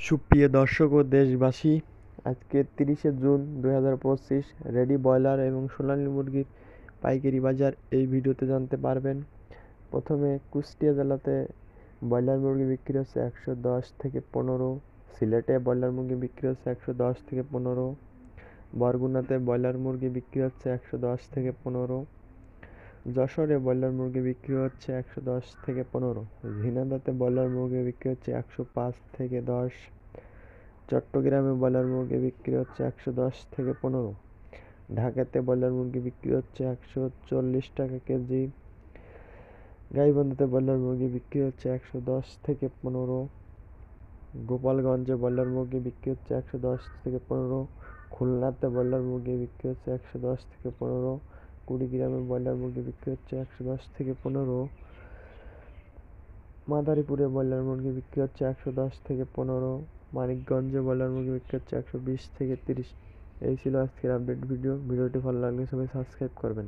সুপ্রিয় দর্শক ও দেশবাসী, আজকে 30শে জুন 2025 রেডি ব্রয়লার এবং সোনালী মুরগির পাইকারি বাজার এই ভিডিওতে জানতে পারবেন। প্রথমে কুষ্টিয়া জেলাতে ব্রয়লার মুরগি বিক্রি হচ্ছে 110 থেকে 15। সিলেটে ব্রয়লার মুরগি বিক্রি হচ্ছে 110 থেকে 15। বরগুনাতে ব্রয়লার মুরগি বিক্রি হচ্ছে 110 থেকে 15। যশোরে ব্রয়লার মুরগি বিক্রি হচ্ছে 110 থেকে 15। ঝিনাইদহে ব্রয়লার মুরগি বিক্রি হচ্ছে 105 থেকে 10। চট্টগ্রামে ব্রয়লার মুরগি বিক্রি হচ্ছে 110 থেকে 15। ঢাকাতে ব্রয়লার মুরগি বিক্রি হচ্ছে 140 টাকা কেজি। গাইবান্ধাতে ব্রয়লার মুরগি বিক্রি হচ্ছে 110 থেকে 15। গোপালগঞ্জে ব্রয়লার মুরগি বিক্রি হচ্ছে 110 থেকে 15। খুলনাতে ব্রয়লার মুরগি বিক্রি হচ্ছে 110 থেকে 15। কুড়িগ্রামে ব্রয়লার মুরগি বিক্রি হচ্ছে 110 থেকে 15। মাদারীপুরে ব্রয়লার মুরগি বিক্রি হচ্ছে 110 থেকে 15। মানিকগঞ্জে ব্রয়লার মুরগি বিক্রি হচ্ছে 120 থেকে 30। এই ছিল আজকের আপডেট ভিডিওটি ভালো লাগলে সবাই সাবস্ক্রাইব করবেন।